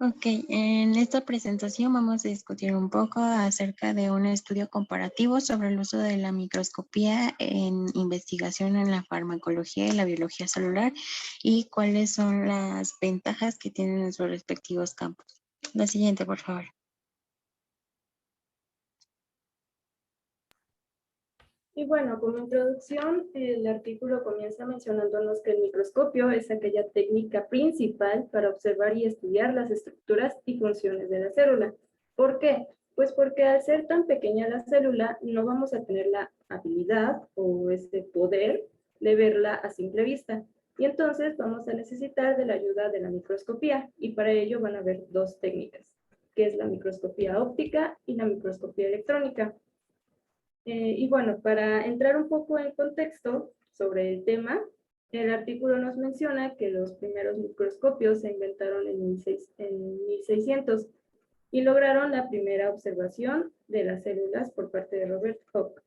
Ok, en esta presentación vamos a discutir un poco acerca de un estudio comparativo sobre el uso de la microscopía en investigación en la farmacología y la biología celular y cuáles son las ventajas que tienen en sus respectivos campos. La siguiente, por favor. Y bueno, como introducción, el artículo comienza mencionándonos que el microscopio es aquella técnica principal para observar y estudiar las estructuras y funciones de la célula. ¿Por qué? Pues porque al ser tan pequeña la célula, no vamos a tener la habilidad o ese poder de verla a simple vista. Y entonces vamos a necesitar de la ayuda de la microscopía, y para ello van a haber dos técnicas, que es la microscopía óptica y la microscopía electrónica. Y bueno, para entrar un poco en contexto sobre el tema, el artículo nos menciona que los primeros microscopios se inventaron en 1600 y lograron la primera observación de las células por parte de Robert Hooke.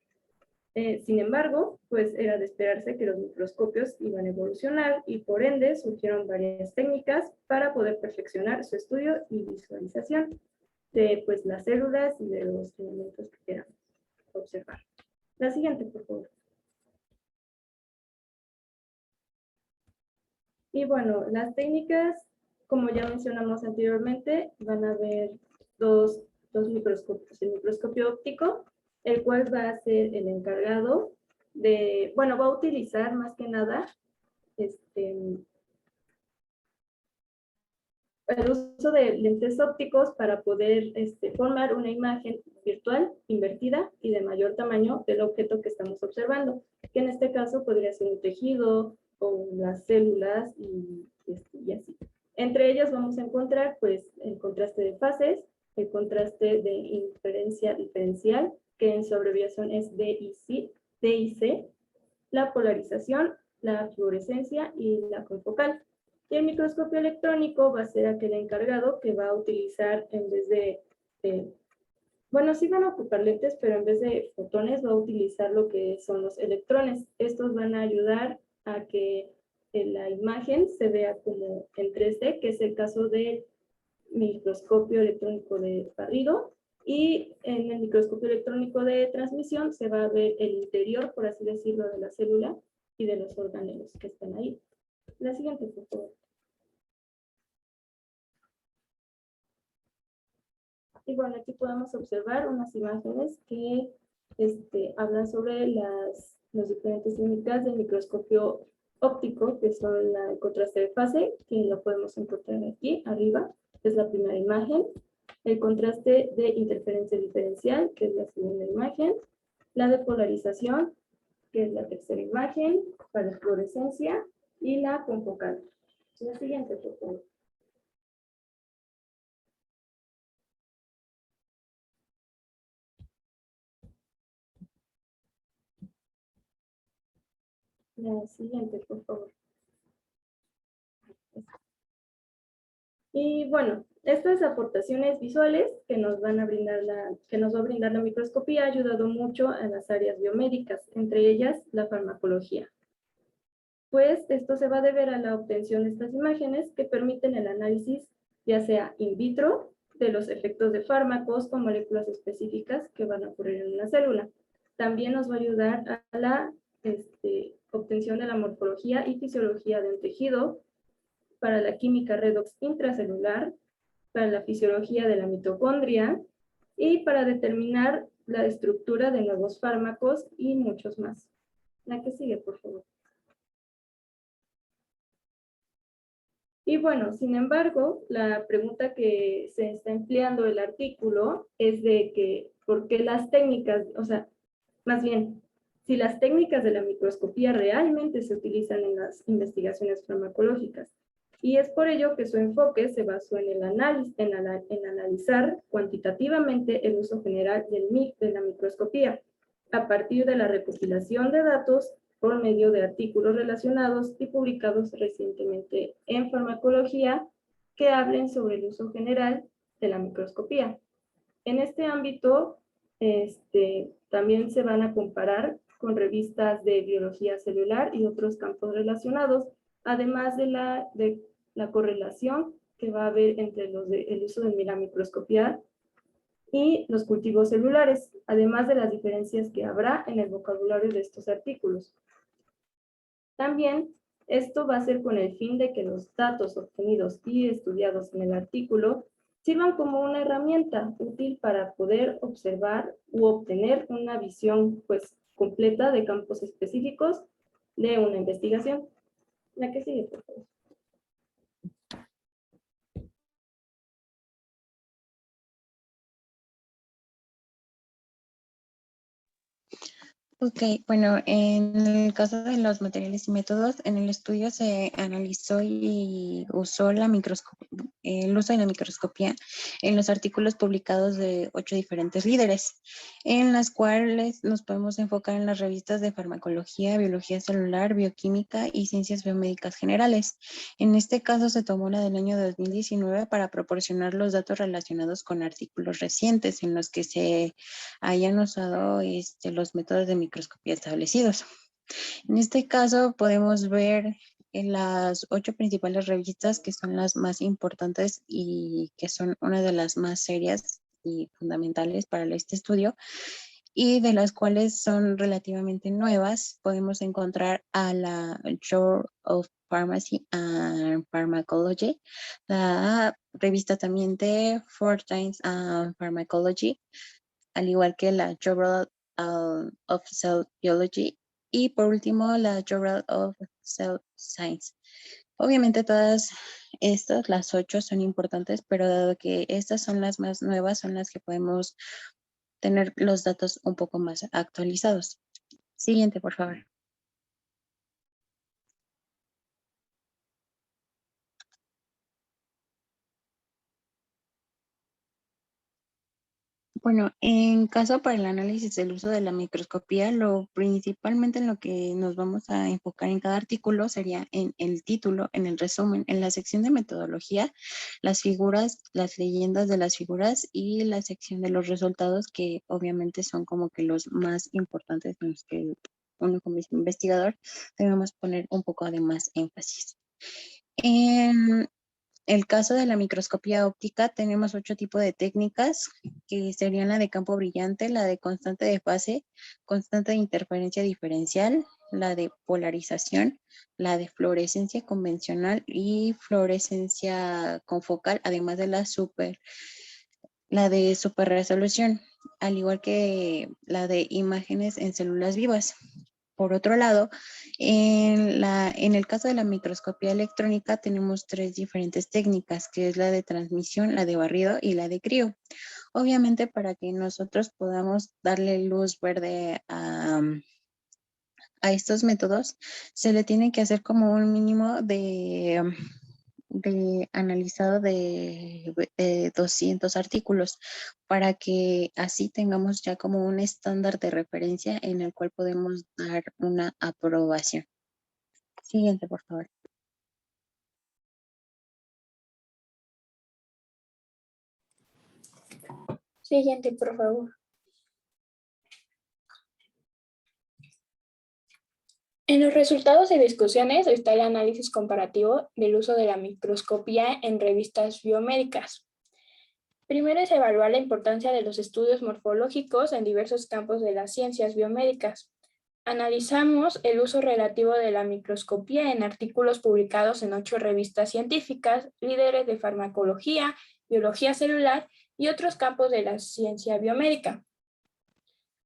Sin embargo, pues era de esperarse que los microscopios iban a evolucionar y por ende surgieron varias técnicas para poder perfeccionar su estudio y visualización de pues, las células y de los elementos que queramos observar. La siguiente, por favor. Y bueno, las técnicas, como ya mencionamos anteriormente, van a haber dos microscopios. El microscopio óptico, el cual va a ser el encargado de, bueno, va a utilizar más que nada el uso de lentes ópticos para poder formar una imagen virtual invertida y de mayor tamaño del objeto que estamos observando, que en este caso podría ser un tejido o las células y así. Entre ellas vamos a encontrar pues el contraste de fases, el contraste de inferencia diferencial, que en su abreviación es DIC, la polarización, la fluorescencia y la confocal. Y el microscopio electrónico va a ser aquel encargado que va a utilizar, en vez de, bueno, sí van a ocupar lentes, pero en vez de fotones va a utilizar lo que son los electrones. Estos van a ayudar a que la imagen se vea como en 3D, que es el caso del microscopio electrónico de barrido. Y en el microscopio electrónico de transmisión se va a ver el interior, por así decirlo, de la célula y de los organelos que están ahí. La siguiente, por favor. Y bueno, aquí podemos observar unas imágenes que hablan sobre las diferentes técnicas del microscopio óptico, que son el contraste de fase, que lo podemos encontrar aquí arriba, es la primera imagen. El contraste de interferencia diferencial, que es la segunda imagen. La de polarización, que es la tercera imagen. La fluorescencia y la confocal. La siguiente, por favor. La siguiente, por favor. Y bueno, estas aportaciones visuales que nos van a brindar que nos va a brindar la microscopía ha ayudado mucho a las áreas biomédicas, entre ellas la farmacología. Pues esto se va a deber a la obtención de estas imágenes que permiten el análisis, ya sea in vitro, de los efectos de fármacos o moléculas específicas que van a ocurrir en una célula. También nos va a ayudar a la obtención de la morfología y fisiología de un tejido, para la química redox intracelular, para la fisiología de la mitocondria y para determinar la estructura de nuevos fármacos y muchos más. La que sigue, por favor. Y bueno, sin embargo, la pregunta que se está empleando el artículo es de que, ¿por qué las técnicas, o sea, más bien, si las técnicas de la microscopía realmente se utilizan en las investigaciones farmacológicas? Y es por ello que su enfoque se basó en el análisis, en analizar cuantitativamente el uso general de la microscopía, a partir de la recopilación de datos por medio de artículos relacionados y publicados recientemente en farmacología que hablen sobre el uso general de la microscopía. En este ámbito, también se van a comparar con revistas de biología celular y otros campos relacionados, además de la correlación que va a haber entre el uso de la microscopía y los cultivos celulares, además de las diferencias que habrá en el vocabulario de estos artículos. También esto va a ser con el fin de que los datos obtenidos y estudiados en el artículo sirvan como una herramienta útil para poder observar u obtener una visión completa de campos específicos de una investigación. La que sigue, por favor. Ok, bueno, en el caso de los materiales y métodos, en el estudio se analizó y usó el uso de la microscopía en los artículos publicados de 8 diferentes líderes, en las cuales nos podemos enfocar en las revistas de farmacología, biología celular, bioquímica y ciencias biomédicas generales. En este caso se tomó la del año 2019 para proporcionar los datos relacionados con artículos recientes en los que se hayan usado los métodos de microscopía establecidos. En este caso podemos ver en las 8 principales revistas que son las más importantes y que son una de las más serias y fundamentales para este estudio, y de las cuales son relativamente nuevas. Podemos encontrar a la Journal of Pharmacy and Pharmacology, la revista también de Four Times Pharmacology, al igual que la Journal of Cell Biology y por último la Journal of Cell Science. Obviamente todas estas, las 8, son importantes, pero dado que estas son las más nuevas, son las que podemos tener los datos un poco más actualizados. Siguiente, por favor. Bueno, en caso para el análisis del uso de la microscopía, principalmente en lo que nos vamos a enfocar en cada artículo sería en el título, en el resumen, en la sección de metodología, las figuras, las leyendas de las figuras y la sección de los resultados, que obviamente son como que los más importantes en los que uno como investigador debemos poner un poco de más énfasis. En el caso de la microscopía óptica, tenemos 8 tipos de técnicas, que serían la de campo brillante, la de constante de fase, constante de interferencia diferencial, la de polarización, la de fluorescencia convencional y fluorescencia confocal, además de la de superresolución, al igual que la de imágenes en células vivas. Por otro lado, en el caso de la microscopía electrónica tenemos 3 diferentes técnicas, que es la de transmisión, la de barrido y la de crío. Obviamente, para que nosotros podamos darle luz verde a estos métodos, se le tiene que hacer como un mínimo de analizado de 200 artículos, para que así tengamos ya como un estándar de referencia en el cual podemos dar una aprobación. Siguiente, por favor. Siguiente, por favor. En los resultados y discusiones está el análisis comparativo del uso de la microscopía en revistas biomédicas. Primero es evaluar la importancia de los estudios morfológicos en diversos campos de las ciencias biomédicas. Analizamos el uso relativo de la microscopía en artículos publicados en 8 revistas científicas, líderes de farmacología, biología celular y otros campos de la ciencia biomédica.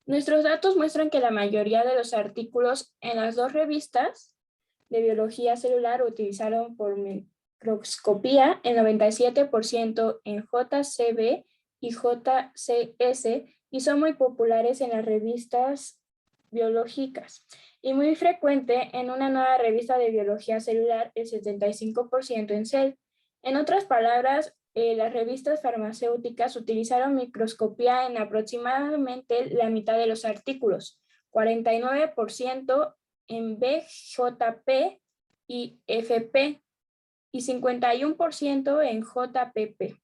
Nuestros datos muestran que la mayoría de los artículos en las 2 revistas de biología celular utilizaron por microscopía, el 97% en JCB y JCS, y son muy populares en las revistas biológicas, y muy frecuente en una nueva revista de biología celular, el 75% en Cell. En otras palabras, las revistas farmacéuticas utilizaron microscopía en aproximadamente la mitad de los artículos, 49% en BJP y FP y 51% en JPP.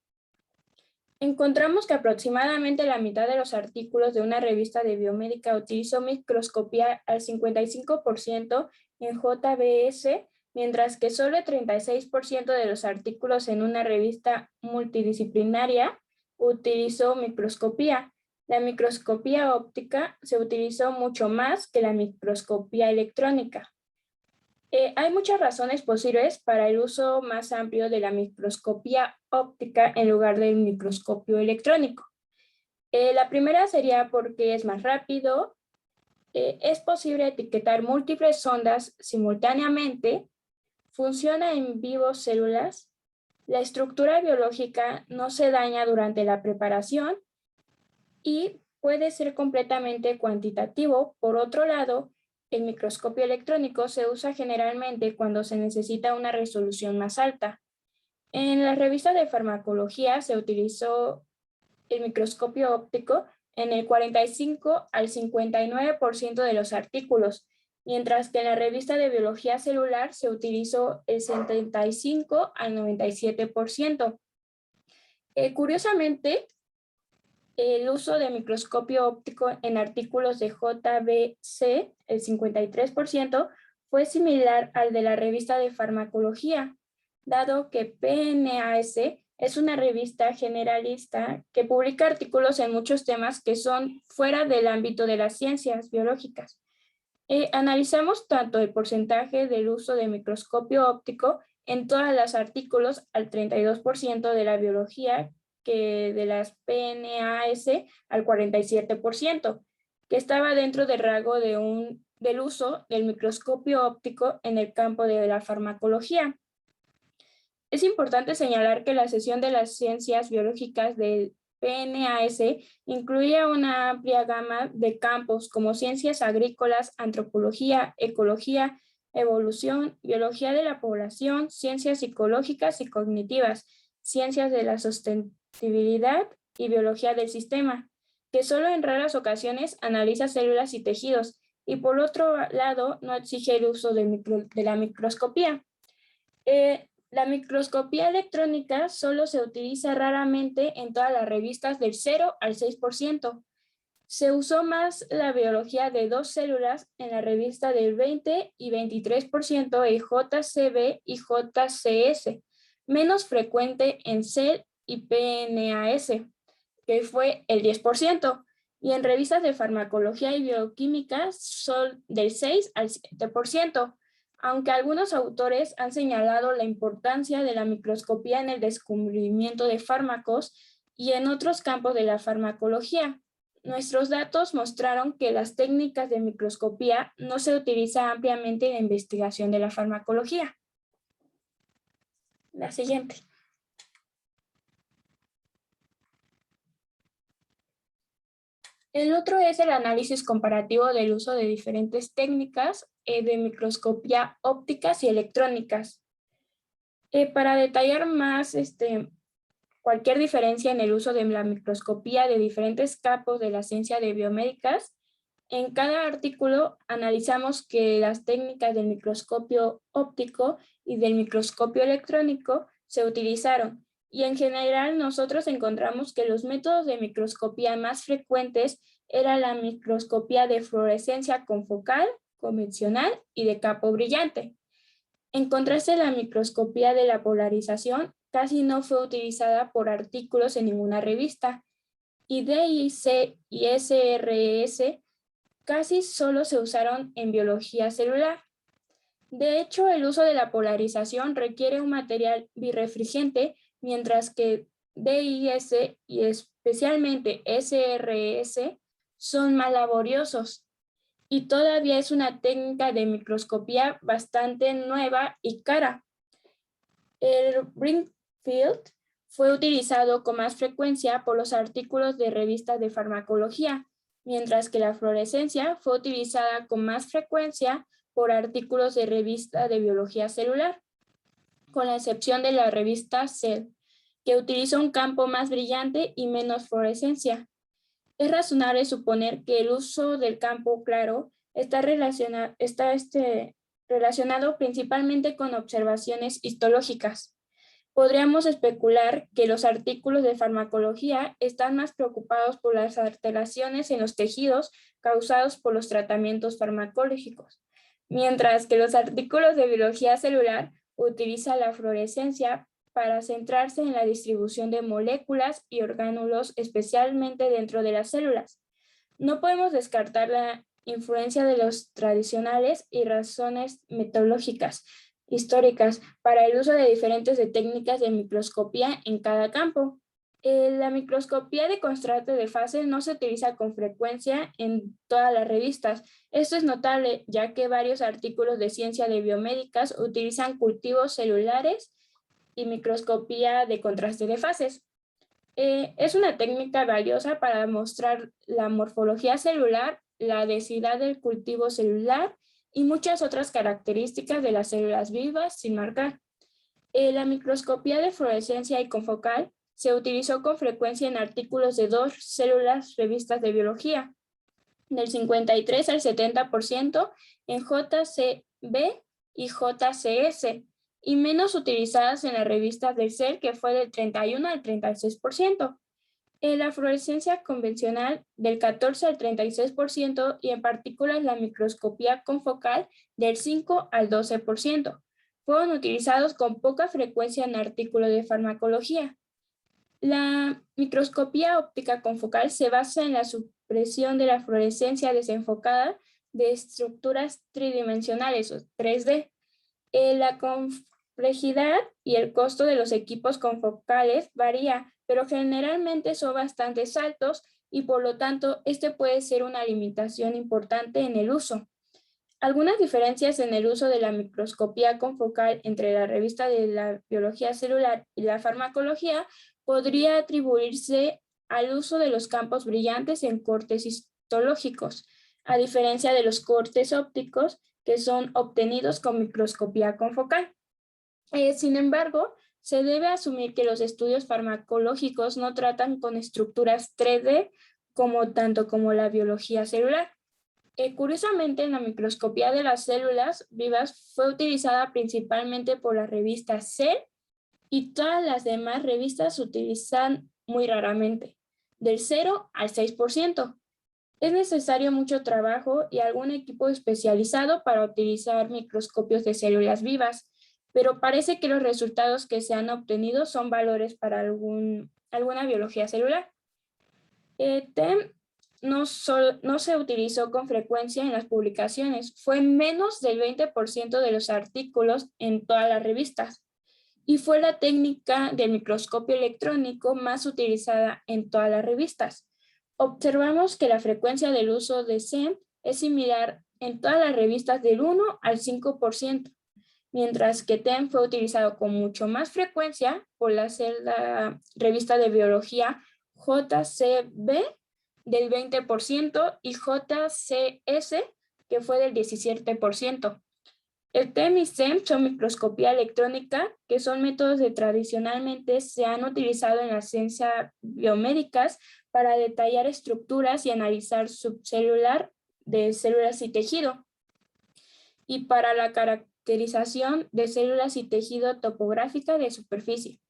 Encontramos que aproximadamente la mitad de los artículos de una revista de biomédica utilizó microscopía, al 55% en JBS, mientras que solo el 36% de los artículos en una revista multidisciplinaria utilizó microscopía. La microscopía óptica se utilizó mucho más que la microscopía electrónica. Hay muchas razones posibles para el uso más amplio de la microscopía óptica en lugar del microscopio electrónico. La primera sería porque es más rápido. Es posible etiquetar múltiples ondas simultáneamente. Funciona en vivo células. La estructura biológica no se daña durante la preparación y puede ser completamente cuantitativo. Por otro lado, el microscopio electrónico se usa generalmente cuando se necesita una resolución más alta. En la revista de farmacología se utilizó el microscopio óptico en el 45 al 59% de los artículos, mientras que en la revista de biología celular se utilizó el 75 al 97%. Curiosamente, el uso de microscopio óptico en artículos de JBC, el 53%, fue similar al de la revista de farmacología, dado que PNAS es una revista generalista que publica artículos en muchos temas que son fuera del ámbito de las ciencias biológicas. Analizamos tanto el porcentaje del uso de microscopio óptico en todos los artículos al 32% de la biología, que de las PNAS al 47%, que estaba dentro del rango del uso del microscopio óptico en el campo de la farmacología. Es importante señalar que la sección de las ciencias biológicas del PNAS incluía una amplia gama de campos como ciencias agrícolas, antropología, ecología, evolución, biología de la población, ciencias psicológicas y cognitivas, ciencias de la sustentabilidad y biología del sistema, que solo en raras ocasiones analiza células y tejidos, y por otro lado no exige el uso de la microscopía. La microscopía electrónica solo se utiliza raramente en todas las revistas del 0 al 6%. Se usó más la biología de dos células en la revista del 20 y 23% en JCB y JCS, menos frecuente en Cell y PNAS, que fue el 10%, y en revistas de farmacología y bioquímica son del 6 al 7%. Aunque algunos autores han señalado la importancia de la microscopía en el descubrimiento de fármacos y en otros campos de la farmacología, nuestros datos mostraron que las técnicas de microscopía no se utilizan ampliamente en la investigación de la farmacología. La siguiente. El otro es el análisis comparativo del uso de diferentes técnicas de microscopía ópticas y electrónicas. Para detallar más cualquier diferencia en el uso de la microscopía de diferentes campos de la ciencia de biomédicas, en cada artículo analizamos que las técnicas del microscopio óptico y del microscopio electrónico se utilizaron. Y en general nosotros encontramos que los métodos de microscopía más frecuentes eran la microscopía de fluorescencia confocal, convencional y de campo brillante. En contraste, la microscopía de la polarización casi no fue utilizada por artículos en ninguna revista, y DIC y SRS casi solo se usaron en biología celular. De hecho, el uso de la polarización requiere un material birrefringente, mientras que DIS y especialmente SRS son más laboriosos, y todavía es una técnica de microscopía bastante nueva y cara. El Brimfield fue utilizado con más frecuencia por los artículos de revistas de farmacología, mientras que la fluorescencia fue utilizada con más frecuencia por artículos de revista de biología celular, con la excepción de la revista Cell, que utiliza un campo más brillante y menos fluorescencia. Es razonable suponer que el uso del campo claro está relacionado principalmente con observaciones histológicas. Podríamos especular que los artículos de farmacología están más preocupados por las alteraciones en los tejidos causados por los tratamientos farmacológicos, mientras que los artículos de biología celular utilizan la fluorescencia para centrarse en la distribución de moléculas y orgánulos, especialmente dentro de las células. No podemos descartar la influencia de los tradicionales y razones metodológicas históricas para el uso de diferentes técnicas de microscopía en cada campo. La microscopía de contraste de fase no se utiliza con frecuencia en todas las revistas. Esto es notable ya que varios artículos de ciencia de biomédicas utilizan cultivos celulares y microscopía de contraste de fases. Es una técnica valiosa para mostrar la morfología celular, la densidad del cultivo celular y muchas otras características de las células vivas sin marcar. La microscopía de fluorescencia y confocal se utilizó con frecuencia en artículos de 2 células revistas de biología, del 53 al 70% en JCB y JCS, y menos utilizadas en las revistas del Cell, que fue del 31 al 36%. La fluorescencia convencional del 14 al 36% y en partículas la microscopía confocal del 5 al 12%. Fueron utilizados con poca frecuencia en artículos de farmacología. La microscopía óptica confocal se basa en la supresión de la fluorescencia desenfocada de estructuras tridimensionales o 3D. La complejidad y el costo de los equipos confocales varía, pero generalmente son bastante altos y por lo tanto este puede ser una limitación importante en el uso. Algunas diferencias en el uso de la microscopía confocal entre la revista de la biología celular y la farmacología podría atribuirse al uso de los campos brillantes en cortes histológicos, a diferencia de los cortes ópticos que son obtenidos con microscopía confocal. Sin embargo, se debe asumir que los estudios farmacológicos no tratan con estructuras 3D tanto como la biología celular. Curiosamente, la microscopía de las células vivas fue utilizada principalmente por la revista Cell y todas las demás revistas se utilizan muy raramente, del 0 al 6%. Es necesario mucho trabajo y algún equipo especializado para utilizar microscopios de células vivas, pero parece que los resultados que se han obtenido son valores para alguna biología celular. TEM no se utilizó con frecuencia en las publicaciones, fue menos del 20% de los artículos en todas las revistas y fue la técnica del microscopio electrónico más utilizada en todas las revistas. Observamos que la frecuencia del uso de SEM es similar en todas las revistas del 1 al 5%, mientras que TEM fue utilizado con mucho más frecuencia por la revista de biología JCB del 20% y JCS, que fue del 17%. El TEM y SEM son microscopía electrónica, que son métodos que tradicionalmente se han utilizado en las ciencias biomédicas para detallar estructuras y analizar subcelular de células y tejido, y para la caracterización de células y tejido topográfica de superficie.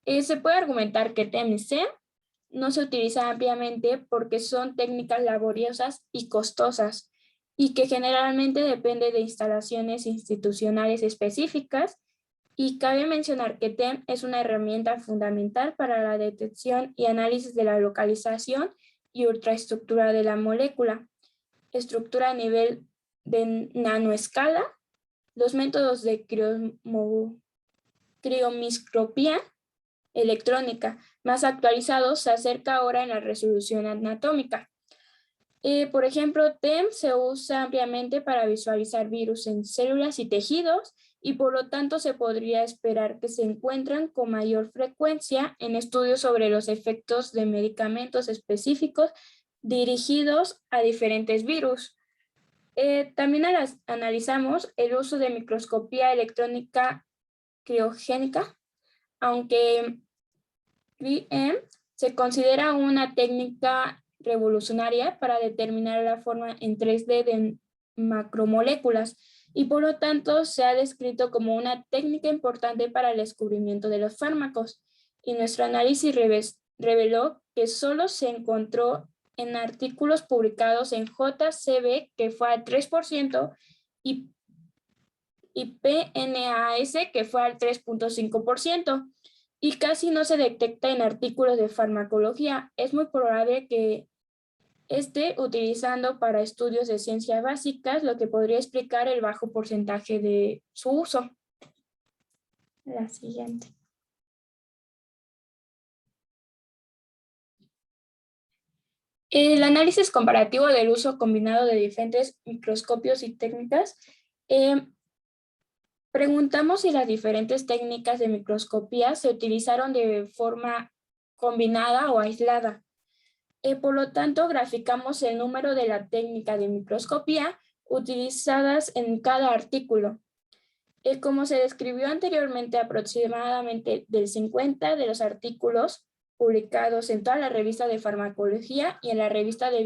Se puede argumentar que TEM y SEM no se utilizan ampliamente porque son técnicas laboriosas y costosas y que generalmente depende de instalaciones institucionales específicas, y cabe mencionar que TEM es una herramienta fundamental para la detección y análisis de la localización y ultraestructura de la molécula, estructura a nivel de nanoescala, los métodos de criomicroscopía electrónica más actualizados se acerca ahora en la resolución anatómica. Por ejemplo, TEM se usa ampliamente para visualizar virus en células y tejidos y por lo tanto se podría esperar que se encuentran con mayor frecuencia en estudios sobre los efectos de medicamentos específicos dirigidos a diferentes virus. También analizamos el uso de microscopía electrónica criogénica, aunque VM se considera una técnica revolucionaria para determinar la forma en 3D de macromoléculas y por lo tanto se ha descrito como una técnica importante para el descubrimiento de los fármacos, y nuestro análisis reveló que solo se encontró en artículos publicados en JCB, que fue al 3%, y y PNAS, que fue al 3.5%, y casi no se detecta en artículos de farmacología. Es muy probable que esté utilizando para estudios de ciencias básicas, lo que podría explicar el bajo porcentaje de su uso. La siguiente. El análisis comparativo del uso combinado de diferentes microscopios y técnicas. Preguntamos si las diferentes técnicas de microscopía se utilizaron de forma combinada o aislada. Por lo tanto, graficamos el número de la técnica de microscopía utilizadas en cada artículo. Como se describió anteriormente, aproximadamente del 50 de los artículos publicados en toda la revista de farmacología y en la revista de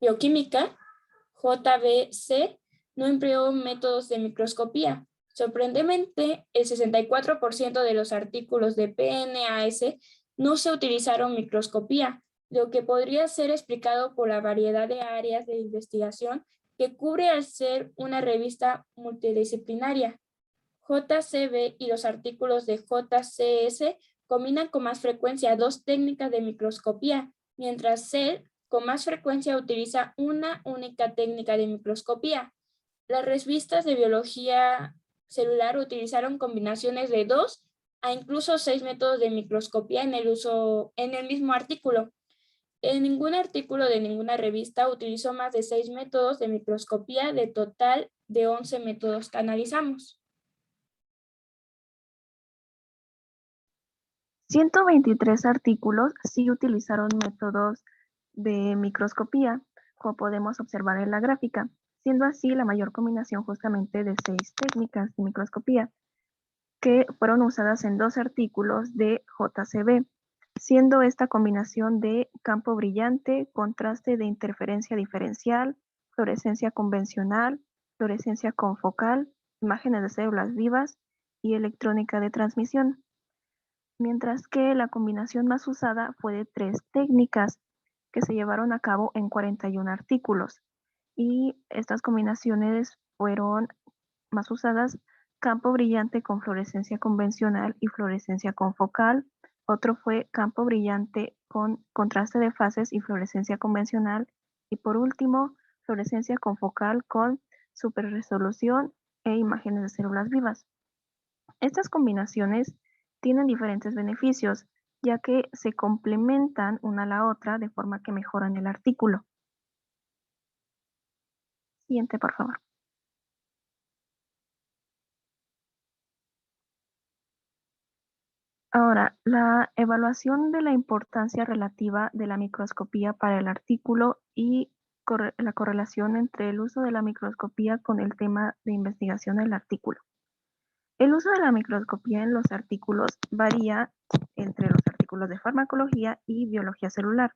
bioquímica, JBC, no empleó métodos de microscopía. Sorprendentemente, el 64% de los artículos de PNAS no se utilizaron microscopía, lo que podría ser explicado por la variedad de áreas de investigación que cubre al ser una revista multidisciplinaria. JCB y los artículos de JCS combinan con más frecuencia dos técnicas de microscopía, mientras CEL con más frecuencia utiliza una única técnica de microscopía. Las revistas de biología celular utilizaron combinaciones de 2 a incluso 6 métodos de microscopía en el mismo artículo. En ningún artículo de ninguna revista utilizó más de 6 métodos de microscopía de total de 11 métodos que analizamos. 123 artículos sí utilizaron métodos de microscopía, como podemos observar en la gráfica, siendo así la mayor combinación justamente de 6 técnicas de microscopía que fueron usadas en 2 artículos de JCB, siendo esta combinación de campo brillante, contraste de interferencia diferencial, fluorescencia convencional, fluorescencia confocal, imágenes de células vivas y electrónica de transmisión. Mientras que la combinación más usada fue de 3 técnicas que se llevaron a cabo en 41 artículos. Y estas combinaciones fueron más usadas: campo brillante con fluorescencia convencional y fluorescencia confocal. Otro fue campo brillante con contraste de fases y fluorescencia convencional. Y por último, fluorescencia confocal con superresolución e imágenes de células vivas. Estas combinaciones tienen diferentes beneficios, ya que se complementan una a la otra de forma que mejoran el artículo. Siguiente, por favor. Ahora, la evaluación de la importancia relativa de la microscopía para el artículo y la correlación entre el uso de la microscopía con el tema de investigación del artículo. El uso de la microscopía en los artículos varía entre los artículos de farmacología y biología celular.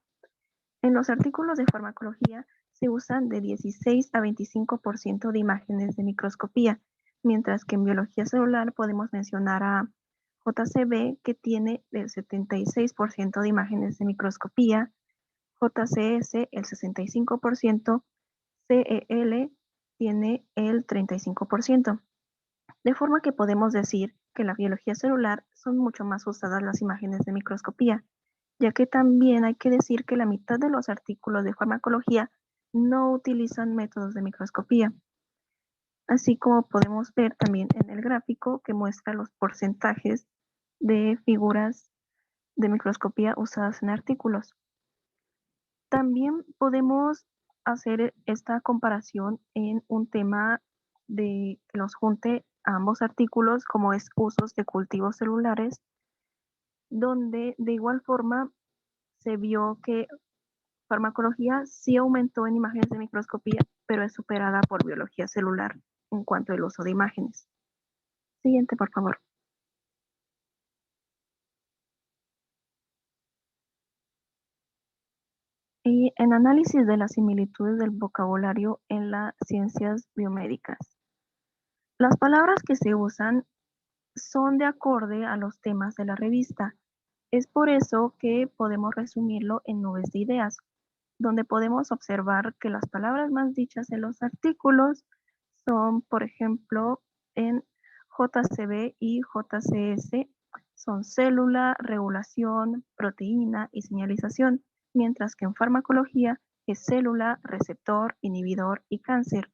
En los artículos de farmacología se usan de 16 a 25% de imágenes de microscopía, mientras que en biología celular podemos mencionar a JCB, que tiene el 76% de imágenes de microscopía, JCS el 65%, CEL tiene el 35%. De forma que podemos decir que en la biología celular son mucho más usadas las imágenes de microscopía, ya que también hay que decir que la mitad de los artículos de farmacología no utilizan métodos de microscopía. Así como podemos ver también en el gráfico que muestra los porcentajes de figuras de microscopía usadas en artículos. También podemos hacer esta comparación en un tema de que nos junte a ambos artículos, como es usos de cultivos celulares, donde de igual forma se vio que farmacología sí aumentó en imágenes de microscopía, pero es superada por biología celular en cuanto al uso de imágenes. Siguiente, por favor. Y en análisis de las similitudes del vocabulario en las ciencias biomédicas. Las palabras que se usan son de acorde a los temas de la revista. Es por eso que podemos resumirlo en nubes de ideas, donde podemos observar que las palabras más dichas en los artículos son, por ejemplo, en JCB y JCS son célula, regulación, proteína y señalización, mientras que en farmacología es célula, receptor, inhibidor y cáncer.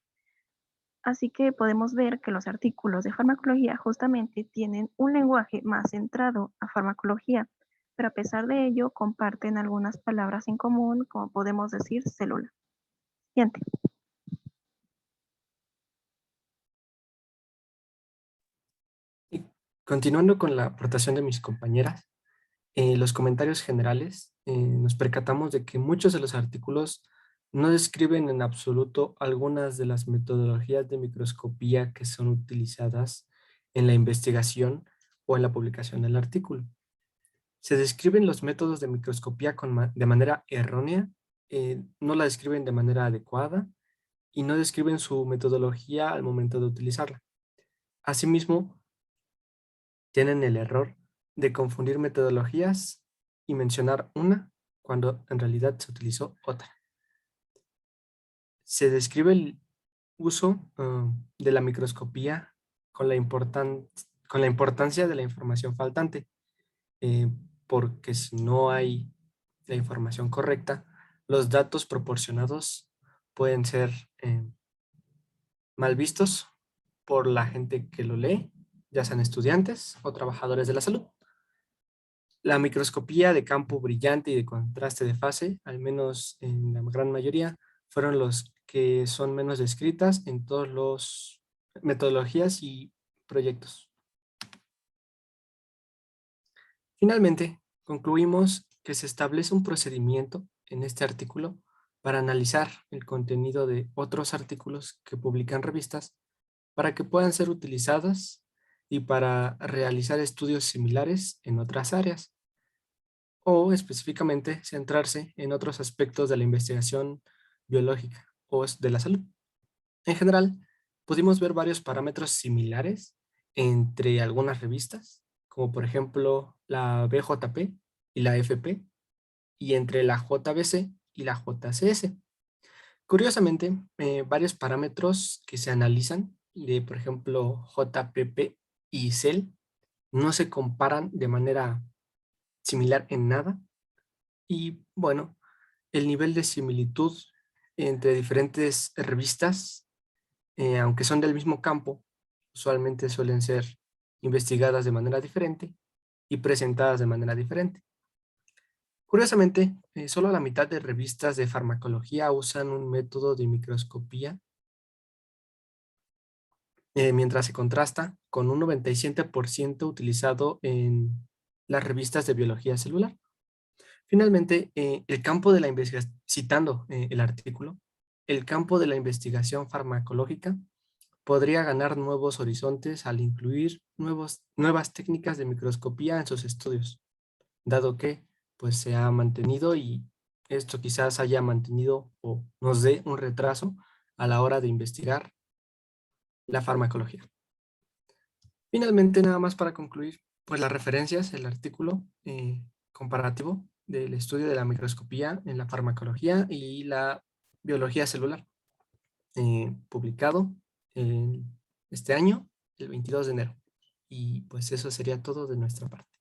Así que podemos ver que los artículos de farmacología justamente tienen un lenguaje más centrado a farmacología, pero a pesar de ello comparten algunas palabras en común, como podemos decir célula. Siguiente. Y continuando con la aportación de mis compañeras, los comentarios generales, nos percatamos de que muchos de los artículos no describen en absoluto algunas de las metodologías de microscopía que son utilizadas en la investigación o en la publicación del artículo. Se describen los métodos de microscopía de manera errónea, no la describen de manera adecuada y no describen su metodología al momento de utilizarla. Asimismo, tienen el error de confundir metodologías y mencionar una cuando en realidad se utilizó otra. Se describe el uso de la microscopía con la importancia de la información faltante, porque si no hay la información correcta, los datos proporcionados pueden ser mal vistos por la gente que lo lee, ya sean estudiantes o trabajadores de la salud. La microscopía de campo brillante y de contraste de fase, al menos en la gran mayoría, fueron los que son menos descritas en todos los metodologías y proyectos. Finalmente, concluimos que se establece un procedimiento en este artículo para analizar el contenido de otros artículos que publican revistas para que puedan ser utilizadas y para realizar estudios similares en otras áreas, o específicamente centrarse en otros aspectos de la investigación biológica o de la salud. En general, pudimos ver varios parámetros similares entre algunas revistas, como por ejemplo la BJP y la FP, y entre la JBC y la JCS. Curiosamente, varios parámetros que se analizan, de por ejemplo JPP y CEL, no se comparan de manera similar en nada. Y bueno, el nivel de similitud entre diferentes revistas, aunque son del mismo campo, usualmente suelen ser investigadas de manera diferente y presentadas de manera diferente. Curiosamente, solo la mitad de revistas de farmacología usan un método de microscopía, mientras se contrasta con un 97% utilizado en las revistas de biología celular. Finalmente, el campo de la investigación, citando el artículo, el campo de la investigación farmacológica podría ganar nuevos horizontes al incluir nuevas técnicas de microscopía en sus estudios, dado que pues, se ha mantenido y esto quizás haya mantenido o nos dé un retraso a la hora de investigar la farmacología. Finalmente, nada más para concluir, pues las referencias, el artículo comparativo del estudio de la microscopía en la farmacología y la biología celular, publicado este año, el 22 de enero. Y pues eso sería todo de nuestra parte.